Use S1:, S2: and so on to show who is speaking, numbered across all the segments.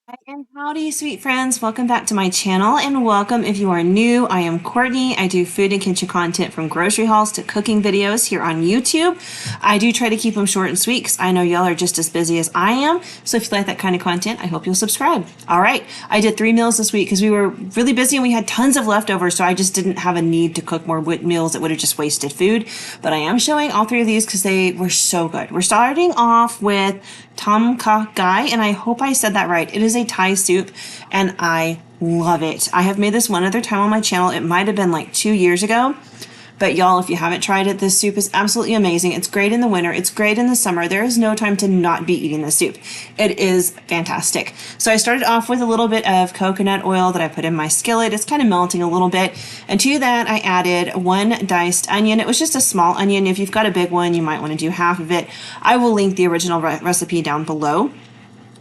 S1: Hi, and howdy, sweet friends. Welcome back to my channel, and welcome if you are new. I am Courtney. I do food and kitchen content from grocery hauls to cooking videos here on YouTube. I do try to keep them short and sweet because I know y'all are just as busy as I am. So if you like that kind of content, I hope you'll subscribe. All right, I did 3 meals this week because we were really busy and we had tons of leftovers, so I just didn't have a need to cook more meals that would have just wasted food. But I am showing all 3 of these because they were so good. We're starting off with Tom Kha Gai, and I hope I said that right. It is a Thai soup, and I love it. I have made this one other time on my channel. It might have been like 2 years ago. But y'all, if you haven't tried it, this soup is absolutely amazing. It's great in the winter. It's great in the summer. There is no time to not be eating this soup. It is fantastic. So I started off with a little bit of coconut oil that I put in my skillet. It's kind of melting a little bit. And to that, I added 1 diced onion. It was just a small onion. If you've got a big one, you might want to do half of it. I will link the original recipe down below.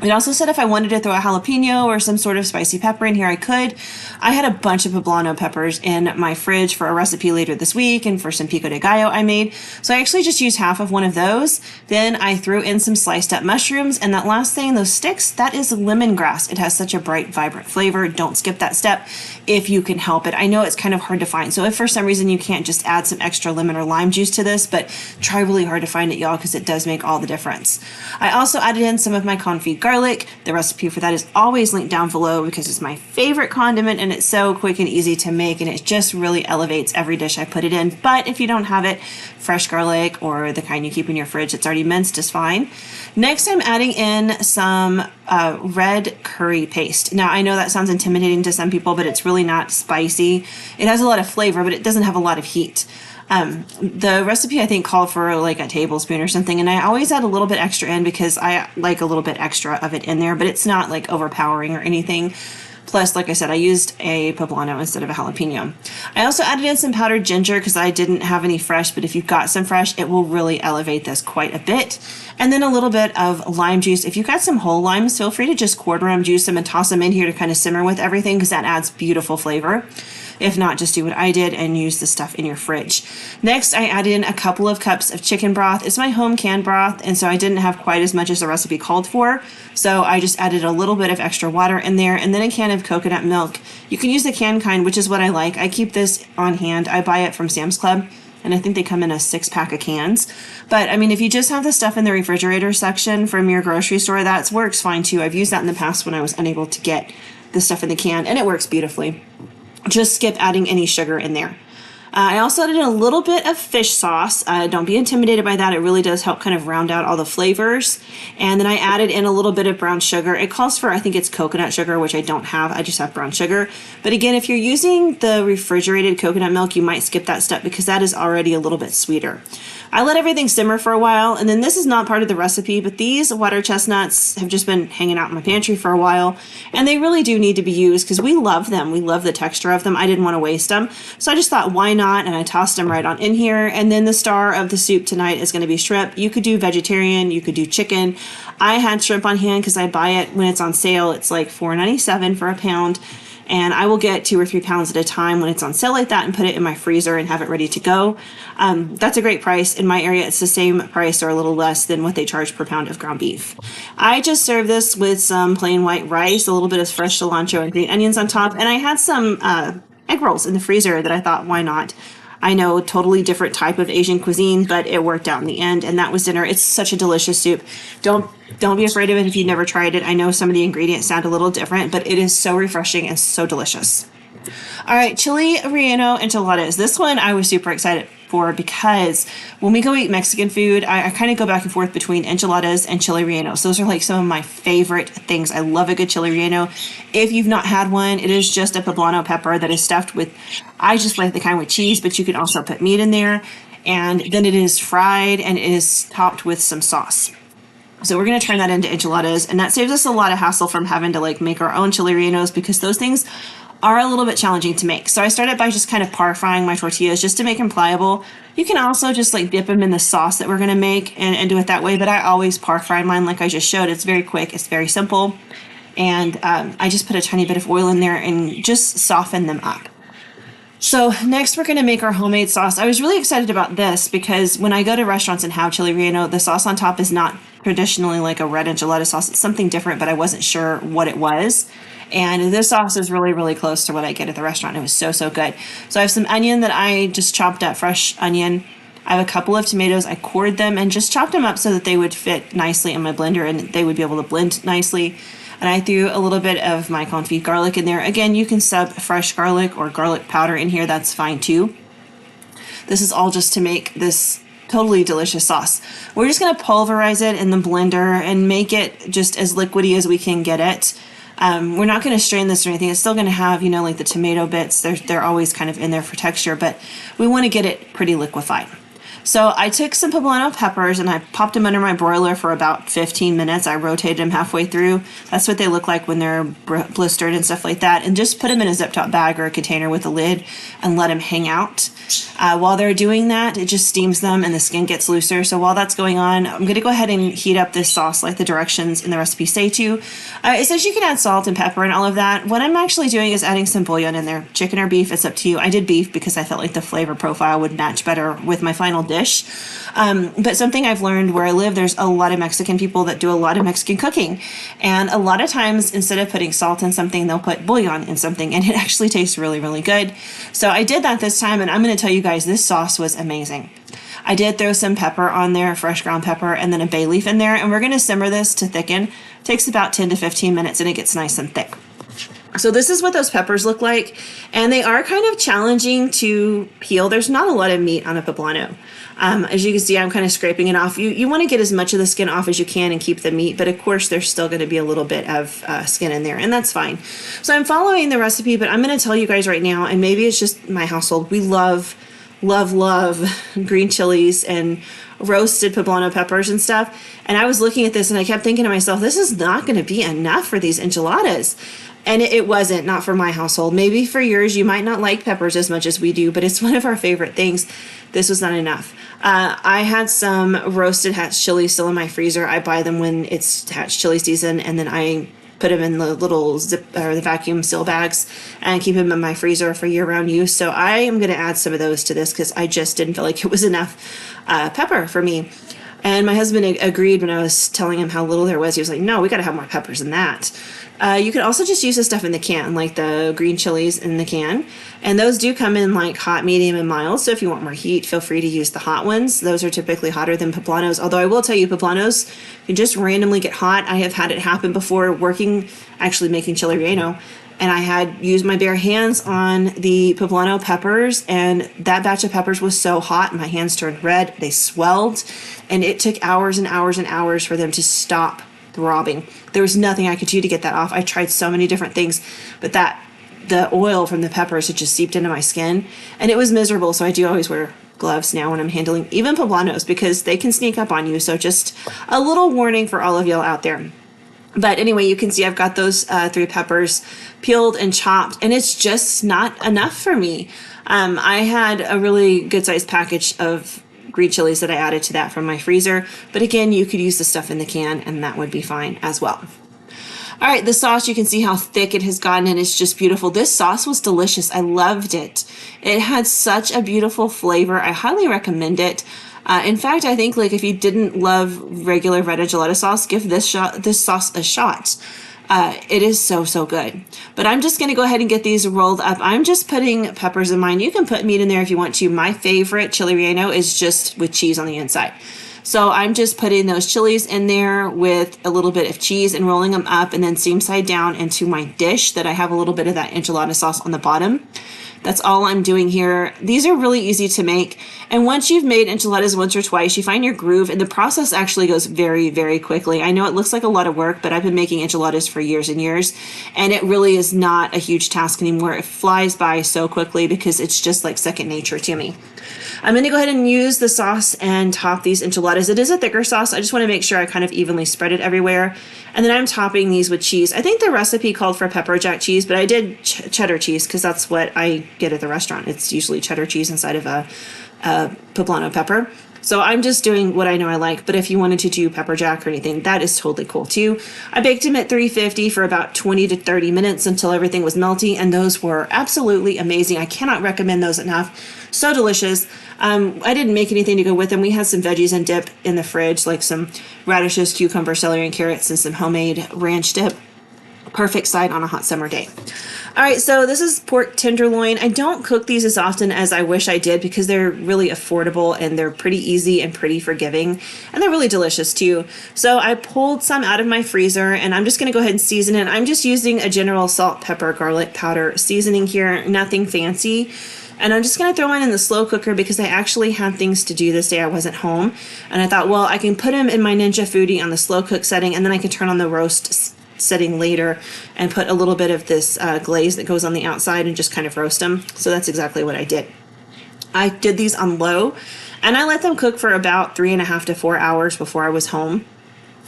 S1: It also said if I wanted to throw a jalapeno or some sort of spicy pepper in here, I could. I had a bunch of poblano peppers in my fridge for a recipe later this week and for some pico de gallo I made. So I actually just used half of one of those. Then I threw in some sliced up mushrooms. And that last thing, those sticks, that is lemongrass. It has such a bright, vibrant flavor. Don't skip that step if you can help it. I know it's kind of hard to find. So if for some reason you can't just add some extra lemon or lime juice to this, but try really hard to find it, y'all, because it does make all the difference. I also added in some of my confit garlic. The recipe for that is always linked down below because it's my favorite condiment and it's so quick and easy to make, and it just really elevates every dish I put it in. But if you don't have it, fresh garlic or the kind you keep in your fridge that's already minced is fine. Next, I'm adding in some red curry paste. Now, I know that sounds intimidating to some people, but it's really not spicy. It has a lot of flavor, but it doesn't have a lot of heat. The recipe I think called for like a tablespoon or something, and I always add a little bit extra in because I like a little bit extra of it in there, but it's not like overpowering or anything. Plus, like I said, I used a poblano instead of a jalapeno. I also added in some powdered ginger because I didn't have any fresh, but if you've got some fresh, it will really elevate this quite a bit. And then a little bit of lime juice. If you've got some whole limes, feel free to just quarter them, juice them, and toss them in here to kind of simmer with everything because that adds beautiful flavor. If not, just do what I did and use the stuff in your fridge. Next, I added in a couple of cups of chicken broth. It's my home canned broth, and so I didn't have quite as much as the recipe called for. So I just added a little bit of extra water in there, and then a can of coconut milk. You can use the canned kind, which is what I like. I keep this on hand. I buy it from Sam's Club, and I think they come in a 6-pack of cans. But I mean, if you just have the stuff in the refrigerator section from your grocery store, that works fine too. I've used that in the past when I was unable to get the stuff in the can, and it works beautifully. Just skip adding any sugar in there. I also added a little bit of fish sauce. Don't be intimidated by that. It really does help kind of round out all the flavors. And then I added in a little bit of brown sugar. It calls for, I think it's coconut sugar, which I don't have. I just have brown sugar. But again, if you're using the refrigerated coconut milk, you might skip that step because that is already a little bit sweeter. I let everything simmer for a while, and then this is not part of the recipe, but these water chestnuts have just been hanging out in my pantry for a while, and they really do need to be used because we love them. We love the texture of them. I didn't want to waste them, so I just thought, why not? And I tossed them right on in here. And then the star of the soup tonight is going to be shrimp. You could do vegetarian, you could do chicken. I had shrimp on hand because I buy it when it's on sale. It's like $4.97 for a pound. And I will get 2 or 3 pounds at a time when it's on sale like that and put it in my freezer and have it ready to go. That's a great price. In my area, it's the same price or a little less than what they charge per pound of ground beef. I just served this with some plain white rice, a little bit of fresh cilantro and green onions on top, and I had some egg rolls in the freezer that I thought, why not? I know, totally different type of Asian cuisine, but it worked out in the end, and that was dinner. It's such a delicious soup. Don't be afraid of it if you've never tried it. I know some of the ingredients sound a little different, but it is so refreshing and so delicious. All right, chili relleno enchiladas. This one I was super excited for because when we go eat Mexican food, I kind of go back and forth between enchiladas and chili rellenos. Those are like some of my favorite things. I love a good chili relleno. If you've not had one, it is just a poblano pepper that is stuffed with, I just like the kind with cheese, but you can also put meat in there. And then it is fried and it is topped with some sauce. So we're going to turn that into enchiladas, and that saves us a lot of hassle from having to like make our own chili rellenos because those things are a little bit challenging to make. So I started by just kind of par frying my tortillas just to make them pliable. You can also just like dip them in the sauce that we're going to make and do it that way, but I always par fry mine like I just showed. It's very quick, it's very simple, and I just put a tiny bit of oil in there and just soften them up. So next we're going to make our homemade sauce. I was really excited about this because when I go to restaurants and have chili relleno, the sauce on top is not traditionally like a red enchilada sauce. It's something different, but I wasn't sure what it was. And this sauce is really, really close to what I get at the restaurant. It was so, so good. So I have some onion that I just chopped up, fresh onion. I have a couple of tomatoes. I cored them and just chopped them up so that they would fit nicely in my blender and they would be able to blend nicely. And I threw a little bit of my confit garlic in there. Again, you can sub fresh garlic or garlic powder in here. That's fine too. This is all just to make this totally delicious sauce. We're just going to pulverize it in the blender and make it just as liquidy as we can get it. We're not going to strain this or anything. It's still going to have, you know, like the tomato bits. They're always kind of in there for texture, but we want to get it pretty liquefied. So I took some poblano peppers and I popped them under my broiler for about 15 minutes. I rotated them halfway through. That's what they look like when they're blistered and stuff like that. And just put them in a zip top bag or a container with a lid and let them hang out. While they're doing that, it just steams them and the skin gets looser. So while that's going on, I'm going to go ahead and heat up this sauce like the directions in the recipe say to. It says you can add salt and pepper and all of that. What I'm actually doing is adding some bouillon in there. Chicken or beef, it's up to you. I did beef because I felt like the flavor profile would match better with my final dish. But something I've learned where I live, there's a lot of Mexican people that do a lot of Mexican cooking. And a lot of times, instead of putting salt in something, they'll put bouillon in something, and it actually tastes really, really good. So I did that this time, and I'm going to tell you guys, this sauce was amazing. I did throw some pepper on there, fresh ground pepper, and then a bay leaf in there, and we're going to simmer this to thicken. It takes about 10 to 15 minutes, and it gets nice and thick. So this is what those peppers look like, and they are kind of challenging to peel. There's not a lot of meat on a poblano. As you can see, I'm kind of scraping it off. You want to get as much of the skin off as you can and keep the meat, but of course there's still going to be a little bit of skin in there, and that's fine. So I'm following the recipe, but I'm going to tell you guys right now, and maybe it's just my household, we love green chilies and roasted poblano peppers and stuff. And I was looking at this and I kept thinking to myself, this is not going to be enough for these enchiladas. And it wasn't, not for my household. Maybe for yours, you might not like peppers as much as we do, but it's one of our favorite things. This was not enough. I had some roasted hatch chili still in my freezer. I buy them when it's hatch chili season, and then I put them in the little zip or the vacuum seal bags and keep them in my freezer for year-round use. So I am going to add some of those to this because I just didn't feel like it was enough pepper for me. And my husband agreed when I was telling him how little there was. He was like, no, we got to have more peppers than that. You can also just use the stuff in the can, like the green chilies in the can. And those do come in like hot, medium, and mild. So if you want more heat, feel free to use the hot ones. Those are typically hotter than poblanos. Although I will tell you, poblanos can just randomly get hot. I have had it happen before working, actually making chili relleno. And I had used my bare hands on the poblano peppers, and that batch of peppers was so hot, my hands turned red, they swelled, and it took hours and hours and hours for them to stop throbbing. There was nothing I could do to get that off. I tried so many different things, but the oil from the peppers had just seeped into my skin, and it was miserable. So I do always wear gloves now when I'm handling even poblanos because they can sneak up on you. So just a little warning for all of y'all out there. But anyway, you can see I've got those 3 peppers peeled and chopped, and it's just not enough for me. I had a really good sized package of green chilies that I added to that from my freezer. But again, you could use the stuff in the can, and that would be fine as well. All right, the sauce, you can see how thick it has gotten, and it's just beautiful. This sauce was delicious. I loved it. It had such a beautiful flavor. I highly recommend it. In fact, I think like if you didn't love regular red enchilada sauce, give this sauce a shot. It is so good. But I'm just going to go ahead and get these rolled up. I'm just putting peppers in mine. You can put meat in there if you want to. My favorite chili relleno is just with cheese on the inside. So I'm just putting those chilies in there with a little bit of cheese and rolling them up and then seam side down into my dish that I have a little bit of that enchilada sauce on the bottom. That's all I'm doing here. These are really easy to make. And once you've made enchiladas once or twice, you find your groove, and the process actually goes very, very quickly. I know it looks like a lot of work, but I've been making enchiladas for years and years, and it really is not a huge task anymore. It flies by so quickly because it's just like second nature to me. I'm going to go ahead and use the sauce and top these enchiladas. It is a thicker sauce. I just want to make sure I kind of evenly spread it everywhere. And then I'm topping these with cheese. I think the recipe called for pepper jack cheese, but I did cheddar cheese because that's what I get at the restaurant. It's usually cheddar cheese inside of a poblano pepper. So I'm just doing what I know I like, but if you wanted to do pepper jack or anything, that is totally cool too. I baked them at 350 for about 20 to 30 minutes until everything was melty, and those were absolutely amazing. I cannot recommend those enough. So delicious. I didn't make anything to go with them. We had some veggies and dip in the fridge, like some radishes, cucumber, celery, and carrots, and some homemade ranch dip. Perfect side on a hot summer day. All right, so this is pork tenderloin. I don't cook these as often as I wish I did because they're really affordable and they're pretty easy and pretty forgiving, and they're really delicious too. So I pulled some out of my freezer, and I'm just gonna go ahead and season it. I'm just using a general salt, pepper, garlic powder seasoning here, nothing fancy. And I'm just going to throw mine in the slow cooker because I actually had things to do this day. I wasn't home. And I thought, well, I can put them in my Ninja Foodie on the slow cook setting, and then I can turn on the roast setting later and put a little bit of this glaze that goes on the outside and just kind of roast them. So that's exactly what I did. I did these on low, and I let them cook for about 3.5 to 4 hours before I was home.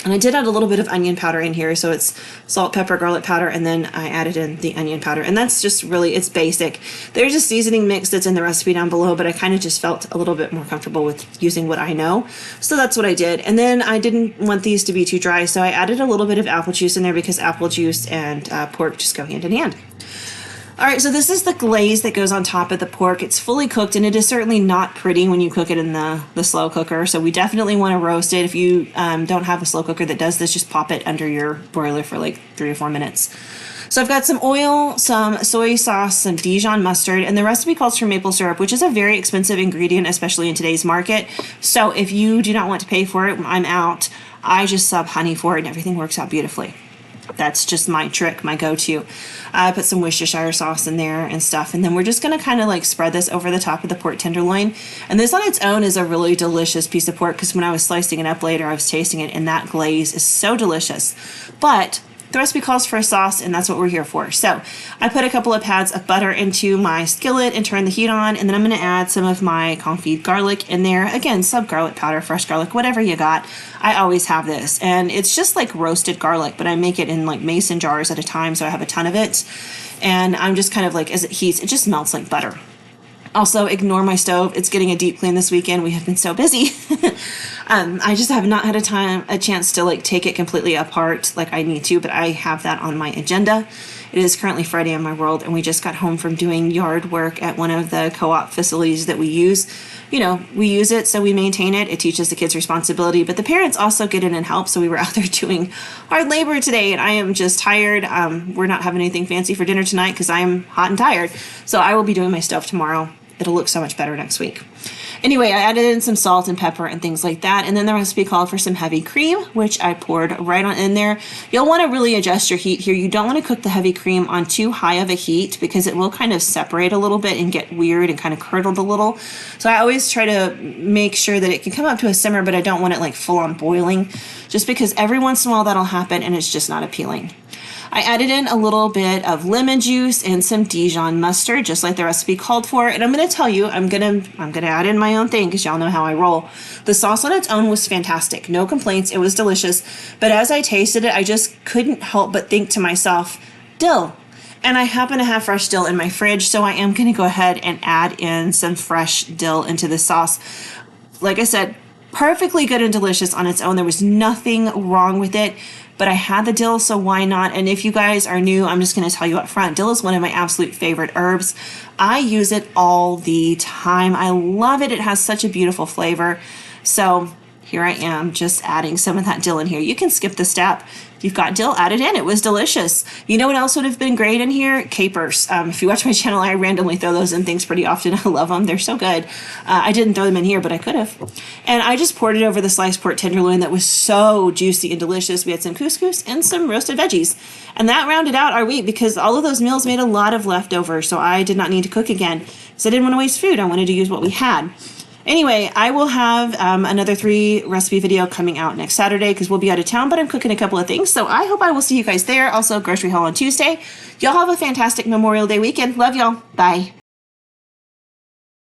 S1: And I did add a little bit of onion powder in here, so it's salt, pepper, garlic powder, and then I added in the onion powder. And that's just really, it's basic. There's a seasoning mix that's in the recipe down below, but I kind of just felt a little bit more comfortable with using what I know. So that's what I did. And then I didn't want these to be too dry, so I added a little bit of apple juice in there because apple juice and pork just go hand in hand. All right, so this is the glaze that goes on top of the pork. It's fully cooked, and it is certainly not pretty when you cook it in the slow cooker. So we definitely want to roast it. If you don't have a slow cooker that does this, just pop it under your broiler for like 3 or 4 minutes. So I've got some oil, some soy sauce, some Dijon mustard, and the recipe calls for maple syrup, which is a very expensive ingredient, especially in today's market. So if you do not want to pay for it, I'm out. I just sub honey for it, and everything works out beautifully. That's just my trick, my go-to. I put some Worcestershire sauce in there and stuff, and then we're just going to kind of like spread this over the top of the pork tenderloin. And this on its own is a really delicious piece of pork because when I was slicing it up later, I was tasting it, and that glaze is so delicious. But the recipe calls for a sauce, and that's what we're here for. So I put a couple of pads of butter into my skillet and turn the heat on, and then I'm going to add some of my confit garlic in there. Again, sub garlic powder, fresh garlic, whatever you got. I always have this, and it's just like roasted garlic, but I make it in like mason jars at a time, so I have a ton of it. And I'm just kind of like, as it heats, it just melts like butter. Also, ignore my stove. It's getting a deep clean this weekend. We have been so busy. I just have not had a chance to like take it completely apart like I need to, but I have that on my agenda. It is currently Friday in my world, and we just got home from doing yard work at one of the co-op facilities that we use. You know, we use it, so we maintain it. It teaches the kids responsibility, but the parents also get in and help. So we were out there doing hard labor today, and I am just tired. We're not having anything fancy for dinner tonight because I am hot and tired. So I will be doing my stuff tomorrow. It'll look so much better next week. Anyway, I added in some salt and pepper and things like that. And then the recipe called for some heavy cream, which I poured right on in there. You'll want to really adjust your heat here. You don't want to cook the heavy cream on too high of a heat because it will kind of separate a little bit and get weird and kind of curdled a little. So I always try to make sure that it can come up to a simmer, but I don't want it like full on boiling, just because every once in a while that'll happen and it's just not appealing. I added in a little bit of lemon juice and some Dijon mustard, just like the recipe called for. And I'm going to tell you, I'm gonna add in my own thing because y'all know how I roll. The sauce on its own was fantastic. No complaints. It was delicious. But as I tasted it, I just couldn't help but think to myself, dill. And I happen to have fresh dill in my fridge, so I am going to go ahead and add in some fresh dill into the sauce. Like I said, perfectly good and delicious on its own. There was nothing wrong with it. But I had the dill, so why not? And if you guys are new, I'm just going to tell you up front, dill is one of my absolute favorite herbs. I use it all the time. I love it. It has such a beautiful flavor. So here I am just adding some of that dill in here. You can skip the step. You've got dill added in. It was delicious. You know what else would have been great in here? Capers. If you watch my channel, I randomly throw those in things pretty often. I love them. They're so good. I didn't throw them in here, but I could have. And I just poured it over the sliced pork tenderloin that was so juicy and delicious. We had some couscous and some roasted veggies. And that rounded out our week because all of those meals made a lot of leftovers. So I did not need to cook again because I didn't want to waste food. I wanted to use what we had. Anyway, I will have another 3 recipe video coming out next Saturday because we'll be out of town, but I'm cooking a couple of things. So I hope I will see you guys there. Also, grocery haul on Tuesday. Y'all have a fantastic Memorial Day weekend. Love y'all. Bye.